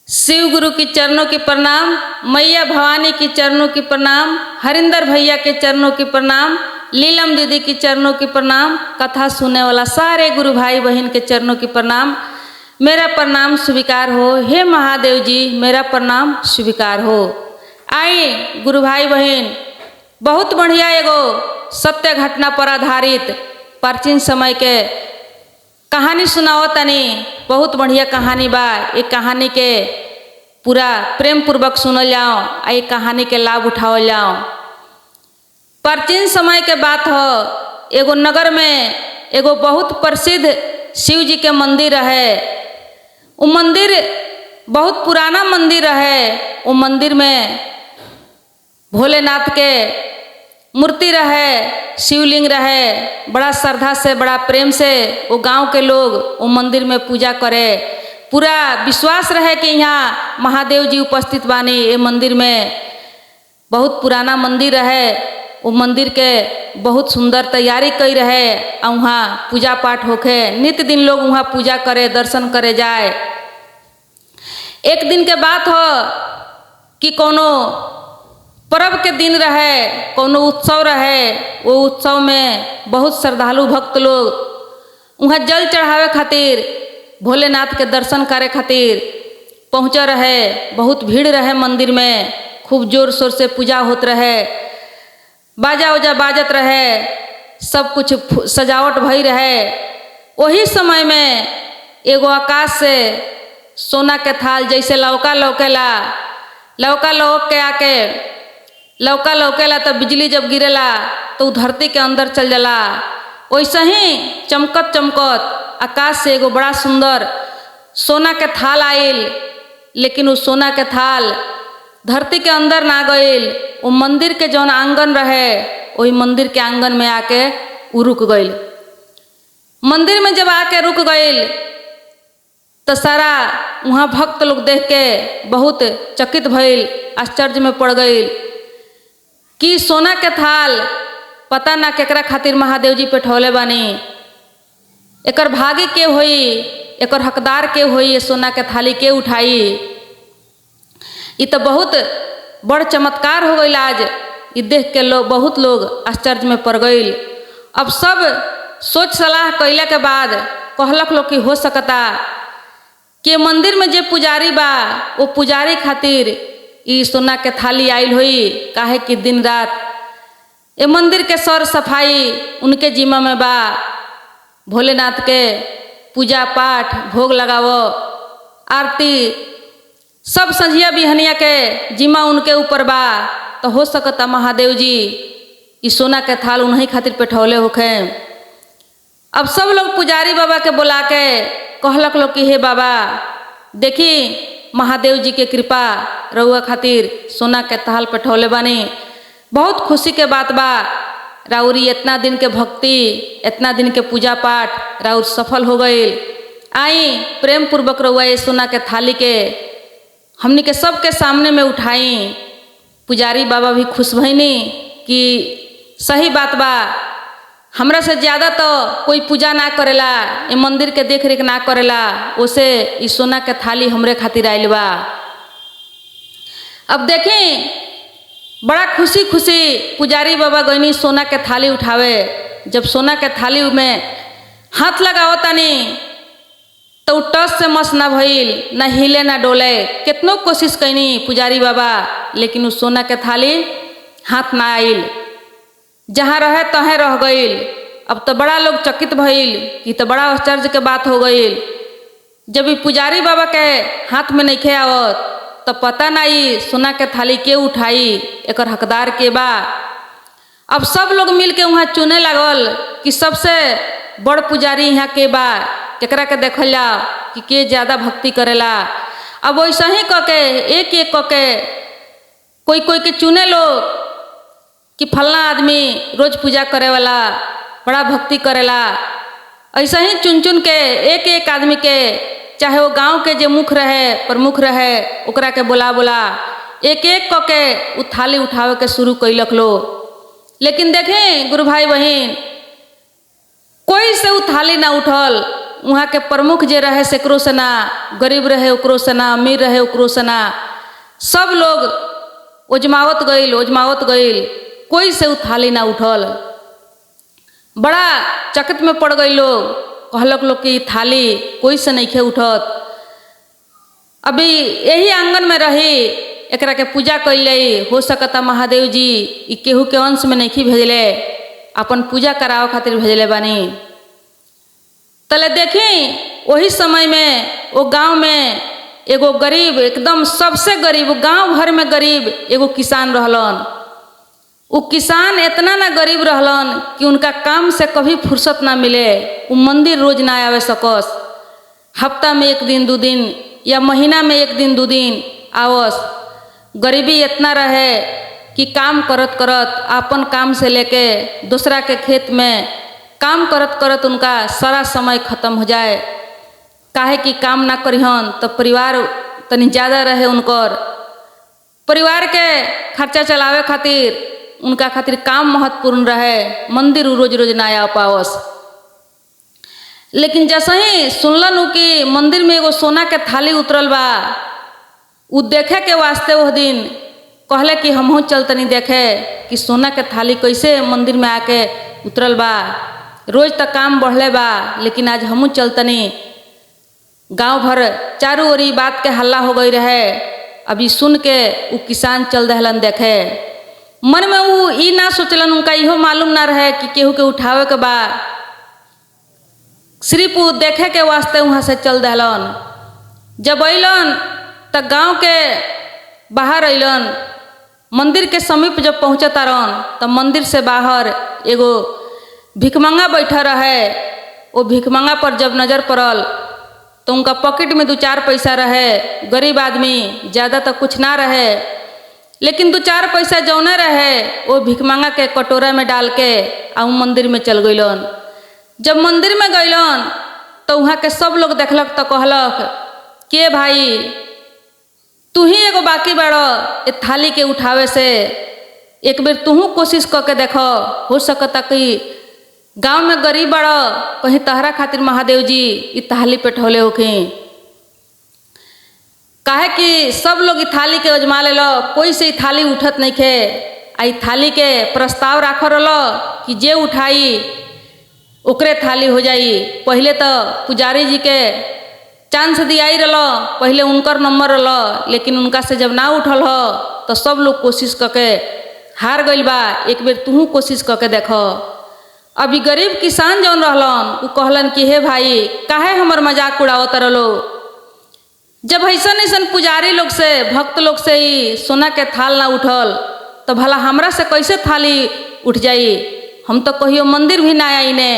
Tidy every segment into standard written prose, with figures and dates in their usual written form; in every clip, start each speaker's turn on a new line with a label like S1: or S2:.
S1: शिव गुरु की चरणों की प्रणाम, मैया भवानी की चरणों की प्रणाम, हरिंदर भैया के चरणों की प्रणाम, लीलम दीदी की चरणों की प्रणाम, कथा सुनने वाला सारे गुरु भाई बहन के चरणों की प्रणाम। मेरा प्रणाम स्वीकार हो। हे महादेव जी, मेरा प्रणाम स्वीकार हो। आइए गुरु भाई बहन, बहुत बढ़िया एगो सत्य घटना पर आधारित प्राचीन समय के कहानी सुनाओ तनी। बहुत बढ़िया कहानी बा। एक कहानी के पूरा प्रेम पूर्वक सुनल जाओ, आ एक कहानी के लाभ उठाओ जाओ। प्राचीन समय के बात हो, एगो नगर में एगो बहुत प्रसिद्ध शिव जी के मंदिर है। वो मंदिर बहुत पुराना मंदिर है। वो मंदिर में भोलेनाथ के मूर्ति रहे, शिवलिंग रहे। बड़ा श्रद्धा से, बड़ा प्रेम से वो गांव के लोग वो मंदिर में पूजा करे। पूरा विश्वास रहे कि यहाँ महादेव जी उपस्थित बानी। ये मंदिर में बहुत पुराना मंदिर रहे। वो मंदिर के बहुत सुंदर तैयारी कई रहे। और वहाँ पूजा पाठ होके नित्य दिन लोग वहाँ पूजा करे, दर्शन करे जाए। एक दिन के बात हो कि कोनो पर्व के दिन रहे, कोनो उत्सव रहे। वो उत्सव में बहुत श्रद्धालु भक्त लोग वहाँ जल चढ़ावे खातिर, भोलेनाथ के दर्शन करे खातिर पहुँचे रहे। बहुत भीड़ रहे मंदिर में, खूब जोर शोर से पूजा होत रहे, बाजा उजा बाजत रहे, सब कुछ सजावट भई रहे। वही समय में एगो आकाश से सोना के थाल जैसे लौका लौकेला, लौका लौक के आके लौका लौकेला तो बिजली जब गिरेला तो धरती के अंदर चल जाला। वैसे ही चमकत चमकत आकाश से एगो बड़ा सुंदर सोना के थाल आइल। लेकिन वो सोना के थाल धरती के अंदर ना गइल। वो मंदिर के जौन आंगन रहे, वही मंदिर के आंगन में आके वो रुक गइल। मंदिर में जब आके रुक गइल तो सारा वहाँ भक्त लोग देख के बहुत चकित भइल, आश्चर्य में पड़ गइल कि सोना के थाल पता ना केकरा खातिर महादेव जी पे ठौले बानी। एकर भागी के होई, एकर हकदार के होई, ये सोना के थाली के उठाई। ये तो बहुत बड़ चमत्कार हो गई। आज ये देख के लोग, बहुत लोग आश्चर्य में पड़ गई। अब सब सोच सलाह कैला के बाद कहलक लोग कि हो सकता कि मंदिर में जे पुजारी बा, वो पुजारी खातिर ई सोना के थाली आइल हुई। काहे कि दिन रात ये मंदिर के सर सफाई उनके जिम्मा में बा। भोलेनाथ के पूजा पाठ, भोग लगावो, आरती सब संझिया बिहनिया के जिम्मा उनके ऊपर बा। तो हो सकता महादेव जी ई सोना के थाल उन्हीं खातिर पेठौले होखे। अब सब लोग पुजारी बाबा के बुला के कहलक लोग कि हे बाबा, देखी महादेव जी के कृपा रउआ खातिर सोना के थाल पेठौले बानी। बहुत खुशी के बात बा। राउरी इतना दिन के भक्ति, इतना दिन के पूजा पाठ राउर सफल हो गई। आई प्रेम पूर्वक रउआ ये सोना के थाली के हमनी के सबके सामने में उठाई। पुजारी बाबा भी खुश भईनी कि सही बात बा, हमरा से ज़्यादा तो कोई पूजा ना करेला, ये मंदिर के देख रेख ना करेला, उसे ये सोना के थाली हमरे खातिर आइल बा। अब देखें बड़ा खुशी खुशी पुजारी बाबा गईनी सोना के थाली उठावे। जब सोना के थाली में हाथ लगाओ तनी तो टस से मस ना भइल, ना हिले ना डोले। कितनो कोशिश कैनी पुजारी बाबा, लेकिन उस सोना के थाली हाथ ना आइल, जहाँ रहे तहें रह गइल। अब तो बड़ा लोग चकित भइल कि तो बड़ा आश्चर्य के बात हो गइल। जब ये पुजारी बाबा के हाथ में नहीं आवत तो पता नहीं सोना के थाली के उठाई, एकर हकदार के बा। अब सब लोग मिल के वहाँ चुने लागल कि सबसे बड़ पुजारी यहाँ के बा, केकरा के देखल जाओ कि के ज़्यादा भक्ति करेला। अब वैसा ही कह के एक एक कह के कोई कोई के चुने लोग कि फलना आदमी रोज पूजा करे वाला, बड़ा भक्ति करेला। ऐसा ही चुन चुन के एक एक आदमी के, चाहे वो गांव के जे मुख रहे, प्रमुख रहे, ओकरा के बोला एक एक कह के उ थाली उठावे के शुरू कैलक लो। लेकिन देखें गुरु भाई बहन, कोई से उ थाली ना उठल। वहाँ के प्रमुख जे रहे सेकरो से ना, गरीब रहे ओकरो से ना, अमीर रहे ओकरो से ना, सब लोग ओजमावत गईल, कोई से उ थाली ना उठल। बड़ा चकित में पड़ गई लोग, कहलक लोग कि थाली कोई से नहीं खे उठत। अभी यही आंगन में रही, एकरा के पूजा कैले, हो सकता महादेव जी ई केहू के अंश में नहीं भेजले, अपन पूजा कराव खातिर भेजले बानी। तले देखी वही समय में वो गांव में एगो गरीब, एकदम सबसे गरीब, गांव भर में गरीब एगो किसान रहलन। वो किसान इतना ना गरीब रहलन कि उनका काम से कभी फुर्सत ना मिले, वो मंदिर रोज ना आवे सकस, हफ्ता में 1 दिन 2 दिन या महीना में 1 दिन 2 दिन आवस। गरीबी इतना रहे कि काम करत करत, अपन काम से लेके दूसरा के खेत में काम करत करत उनका सारा समय खत्म हो जाए। काहे कि काम ना करिहन तो परिवार तनी ज़्यादा रहे, उनकर परिवार के खर्चा चलावे खातिर उनका खातिर काम महत्वपूर्ण रहे, मंदिर रोज रोज ना आ पावस। लेकिन जैसे ही सुनलन कि मंदिर में एगो सोना के थाली उतरल बा, उ देखे के वास्ते वह दिन कहले कि हमहू चलतनी देखे कि सोना के थाली कैसे मंदिर में आके उतरल बा। रोज तक काम बढ़ले बा, लेकिन आज हमहू चलतनी। गांव भर चारों ओर बात के हल्ला हो गई रहे। अभी सुन के उ किसान चल दहलन देखे। मन में वो ई ना सोचलन, उनका इहो मालूम ना रहे कि केहू के उठावे के बा, सिर्फ वो देखे के वास्ते वहाँ से चल दहलन। जब अइलन त गांव के बाहर अइलन, मंदिर के समीप जब पहुँचतारन तो मंदिर से बाहर एगो भिखमंगा बैठा रहे। वो भिखमंगा पर जब नज़र पड़ल तो उनका पॉकेट में 2-4 पैसा रहे। गरीब आदमी, ज़्यादा तो कुछ ना रहे, लेकिन 2-4 पैसा जौने रहे वो भिखमंगा के कटोरा में डाल के आ मंदिर में चल गइलन। जब मंदिर में गइलन तो वहाँ के सब लोग देखलक तो कहलक के भाई तू ही एगो बाकी बड़ो ए थाली के उठावे से, एक बेर तूहू कोशिश करके देखो, हो सकता कि गांव में गरीब बड़ो, कहीं तहरा खातिर महादेव जी ई थाली पे ठोले होखी। काहे कि सब लोग ई थाली के अजमा ले लो, कोई से ई थाली उठत नहीं खे। आई थाली के प्रस्ताव राख रलो कि जे उठाई ओकरे थाली हो जाई। पहले तो पुजारी जी के चांस दियाई रलो, पहले उनकर नंबर रलो, लेकिन उनका से जब ना उठल हो तो सब लोग कोशिश करके हार गइल बा। एक बेर तूहू कोशिश करके देखो। अभी गरीब किसान जौन रहलन उ कहलन कि हे भाई काहे हमर मजाक उड़ावत रलो, जब ऐसन ऐसन पुजारी लोग से, भक्त लोग से ही सोना के थाल ना उठल तो भला हमरा से कैसे थाली उठ जाई। हम तो कहियो मंदिर भी ना आईने,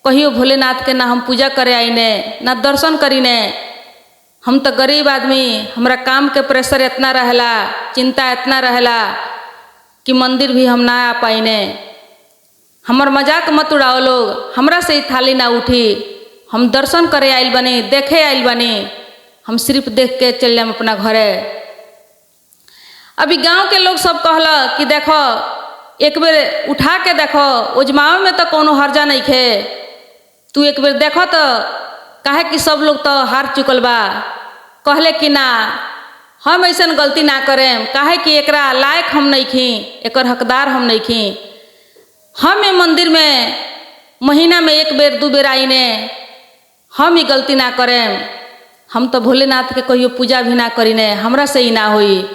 S1: कहियो भोलेनाथ के ना हम पूजा करे आईने, ना दर्शन करीने। हम तो गरीब आदमी, हमरा काम के प्रेशर इतना रहेला, चिंता इतना रहेला कि मंदिर भी हम ना आ पाईने। हमर मजाक मत उड़ाओ लोग, हमरा से ही थाली ना उठी। हम दर्शन करे आइल बनी, देखे आइल बनी, हम सिर्फ देख के चल जाम अपना घरे। अभी गांव के लोग सब कहला कि देखो एक बेर उठा के देखो, उजमावे में तो कोनो हर्जा नहीं खे, तू एक बेर देखो तो। काहे कि सब लोग तो हार चुकल बा। कहले कि ना हम ऐसा गलती ना करें, काहे कि एकरा लायक हम नहीं खी, एकर हकदार हम नहीं खी। हम ये मंदिर में महीना में 1 बेर 2 बेर आईने, हम ही गलती ना करें। हम तो भोलेनाथ के कहियो पूजा भी ना करीने, हमरा से ही ना होई।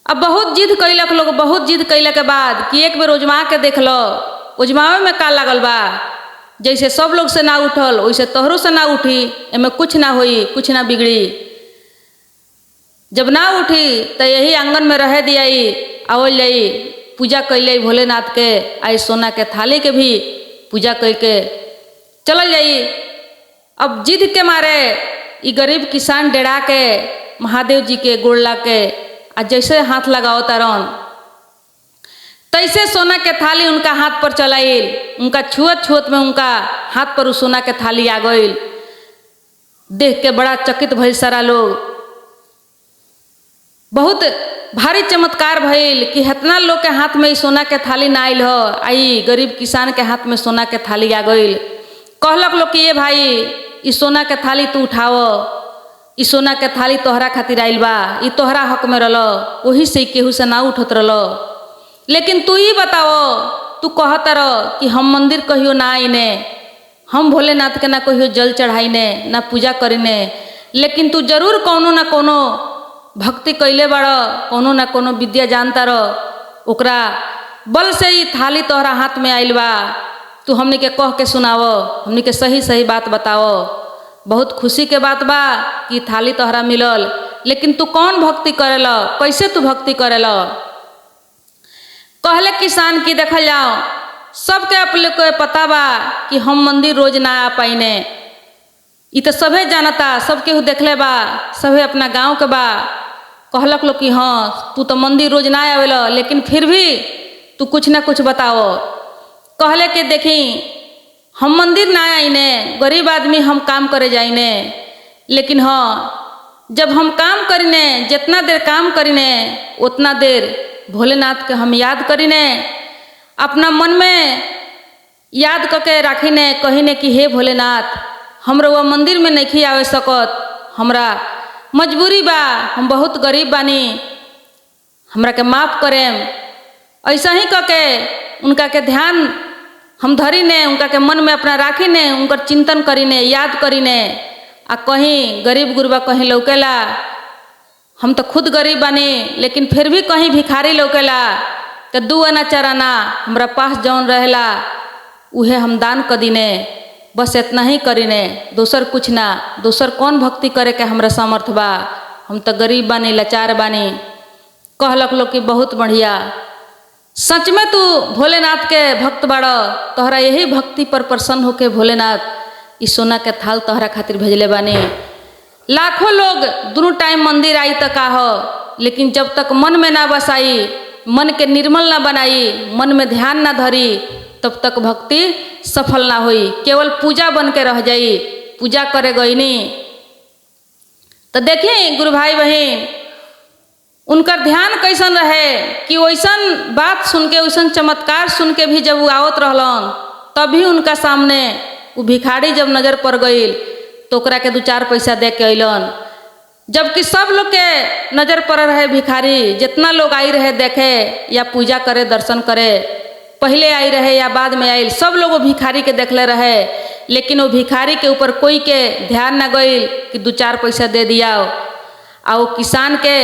S1: अब बहुत जिद कैलक लोग, बहुत जिद कैले के बाद कि एक बेर उजमा के देख लो, उजमावे में का लागल बा। जैसे सब लोग से ना उठल वैसे तोहरों से ना उठी, एमे कुछ ना होई, कुछ ना बिगड़ी। जब ना उठी तो यही आंगन में रह दियाई, आवल जाई, पूजा कैले भोलेनाथ के, आई सोना के थाली के भी पूजा करके चल जाई। अब जिद के मारे ई गरीब किसान डेरा के महादेव जी के गोड़ ला के आ जैसे हाथ लगाओ तारन तैसे सोना के थाली उनका हाथ पर चलाइल। उनका छुअत छुअत में उनका हाथ पर सोना के थाली आ गइल। देख के बड़ा चकित भइल सारा लोग। बहुत भारी चमत्कार भइल कि इतना लोग के हाथ में सोना के थाली ना आइल हो, आई गरीब किसान के हाथ में सोना के थाली आ गइल। कहलक लोग कि ये भाई ई सोना के थाली तू उठाव, ई सोना के थाली तोहरा खातिर आइल बा, ई तोहरा हक में रल, वही से केहू से ना उठत रल। लेकिन तू ही बताओ, तू कहता रह कि हम मंदिर कहियो ना आईने, हम भोलेनाथ के ना कहियो जल चढ़ाईने ना पूजा करीने, लेकिन तू जरूर कोनो ना कोनो भक्ति कैले बाड़, कोनो ना कोनो विद्या जानता रह, ओकरा बल से ही थाली तोहरा हाथ में आइल बा। तू हमनी के कह के सुनाव, हमनी के सही सही बात बताओ। बहुत खुशी के बात बा कि थाली तोहरा मिलल, लेकिन तू कौन भक्ति करेला, कैसे तू भक्ति करेला? कहले किसान की देखल जाओ, सबके अपने को पता बा कि हम मंदिर रोज ना आ पाइने, ई तो सभे जानता, सबके हु देखले बा, सभे अपना गांव के बा। कहलक लोग कि हाँ तू तो मंदिर रोज ना आवेला, लेकिन फिर भी तू कुछ ना कुछ बताओ। कहले कि देखी हम मंदिर ना आईने, गरीब आदमी हम काम करे जाइने, लेकिन हाँ जब हम काम करीने, जितना देर काम करीने उतना देर भोलेनाथ के हम याद करीने, अपना मन में याद करके राखीने, कहीने कि हे भोलेनाथ हमरा वो मंदिर में नहीं आवे सकत, हमरा मजबूरी बा, हम बहुत गरीब बानी, हमरा के माफ़ करेम। ऐसा ही करके उनका के ध्यान हम धरीने, उनका के मन में अपना राखीने, उनकर चिंतन करीने, याद करीने। आ कहीं गरीब गुरबा कहीं लौकेला, हम तो खुद गरीब बानी, लेकिन फिर भी कहीं भिखारी लौकेला तो 2 आना 4 आना हमरा पास जौन रहेला उहे हम दान कर दीने, बस इतना ही करीने, दोसर कुछ ना। दोसर कौन भक्ति करे के हमरा सामर्थ बा, हम तो गरीब बानी, लाचार बानी। कहलक लोग कि बहुत बढ़िया, सच में तू भोलेनाथ के भक्त बाड़, तोहरा यही भक्ति पर प्रसन्न होके भोलेनाथ ई सोना के थाल तोहरा खातिर भेजले बानी। लाखों लोग दोनों टाइम मंदिर आई तक आह, लेकिन जब तक मन में ना बसाई, मन के निर्मल ना बनाई, मन में ध्यान ना धरी, तब तक भक्ति सफल ना हुई, केवल पूजा बन के रह जाई। पूजा करे गईनी तो देखी गुरु भाई बहन, उनकर ध्यान कैसन रहे कि वैसन बात सुन के, वैसन चमत्कार सुन के भी जब वो आवत रहलन, तभी उनका सामने वो भिखारी जब नजर पड़ गई तो ओकरा के 2-4 पैसा दे के अइलन। जबकि सब लोग के नजर पड़ रहे भिखारी, जितना लोग आई रहे देखे या पूजा करे, दर्शन करे, पहले आई रहे या बाद में आई, सब लोग वो भिखारी के देखले रहे, लेकिन वो भिखारी के ऊपर कोई के ध्यान ना गई कि 2-4 पैसा दे दिया। और वो किसान के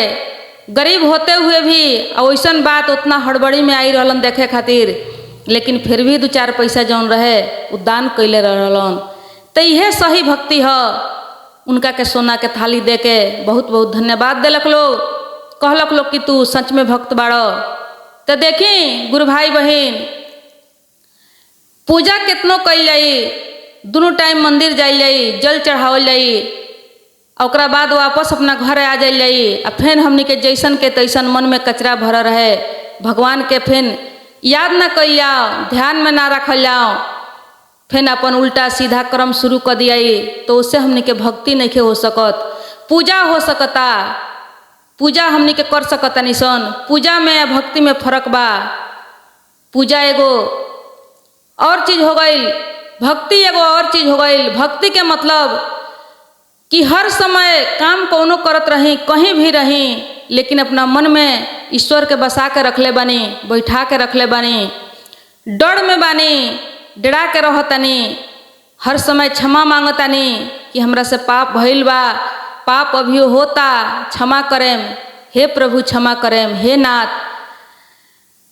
S1: गरीब होते हुए भी वैसन बात उतना हड़बड़ी में आई रहलन देखे खातिर, लेकिन फिर भी 2-4 पैसा जौन रहे वो दान कैले रहलन। तो यह सही भक्ति है। उनका के सोना के थाली दे के बहुत बहुत धन्यवाद दिलक लोग, कहलक लोग कि तू सच में भक्त बाड़। तो देखी गुरु भाई बहन, पूजा कितनो कल जाई, दोनों टाइम मंदिर जाइल जाई, जल चढ़ावल जाई, ओकरा बाद वापस अपना घर आ जाइल जाई। आ फिर हमनी के जैसन के तैसन मन में कचरा भर रहे, भगवान के फिर याद ना कल जाओ, ध्यान में ना रखल जाओ, फिर अपन उल्टा सीधा कर्म शुरू कर दिया, तो उससे हमनी के भक्ति नहीं हो सकत। पूजा हो सकता, पूजा हमनी के कर सकता निसन, पूजा में या भक्ति में फर्क बा। पूजा एगो और चीज हो गई, भक्ति एगो और चीज हो गई। भक्ति के मतलब कि हर समय काम कोनो करत रही, कहीं भी रही, लेकिन अपना मन में ईश्वर के बसा के रखले बानी, बैठा के रखले बानी, डर में बानी, डरा के रहतनी, हर समय क्षमा मांगतानी कि हमरा से पाप भइल बा, पाप अभियो होता, क्षमा करेम, हे प्रभु क्षमा करेम, हे नाथ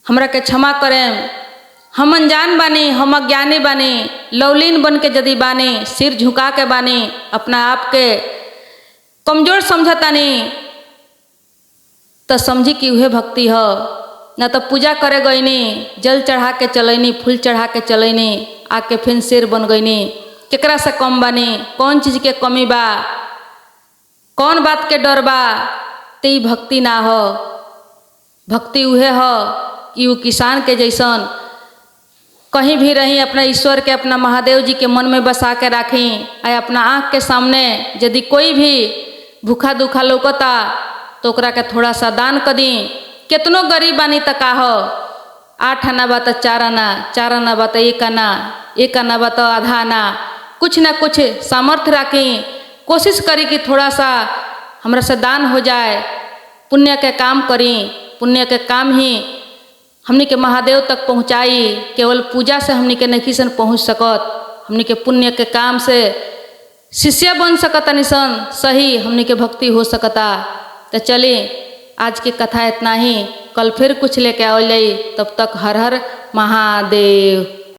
S1: हमरा के क्षमा करेम, हम अनजान बानी, हम अज्ञानी बानी, लवलीन बन के यदि बानी, सिर झुका के बानी, अपना आप के कमजोर समझतानी, तो समझी कि वह भक्ति है। न तो पूजा करे गईनी, जल चढ़ा के चलैनी, फूल चढ़ा के चलैनी, आके फिर शेर बन गईनी, केकरा से कम बानी, कौन चीज के कमी बा, कौन बात के डर बा, ते भक्ति ना हो। भक्ति उहे हो कि वो किसान के जैसन कहीं भी रही, अपना ईश्वर के, अपना महादेव जी के मन में बसा के राखी। आ अपना आँख के सामने यदि कोई भी भूखा दुखा लौकता तो ओकरा के थोड़ा सा दान कर दी। कितनो गरीब बानी त का हो, 8 आना बा तो 4 आना, 4 आना बा तो 1 आना, 1 आना बा तो आधा आना, कुछ ना कुछ सामर्थ्य रखें, कोशिश करें कि थोड़ा सा हमरा से दान हो जाए, पुण्य के काम करें। पुण्य के काम ही हमनी के महादेव तक पहुँचाई। केवल पूजा से हमनी के नहीं सन पहुँच सकत, हमनी के पुण्य के काम से शिष्य बन सकता निसन, सही हमनी के भक्ति हो सकता। तो चलिए आज की कथा इतना ही, कल फिर कुछ लेके आओ जाई। तब तक हर हर महादेव।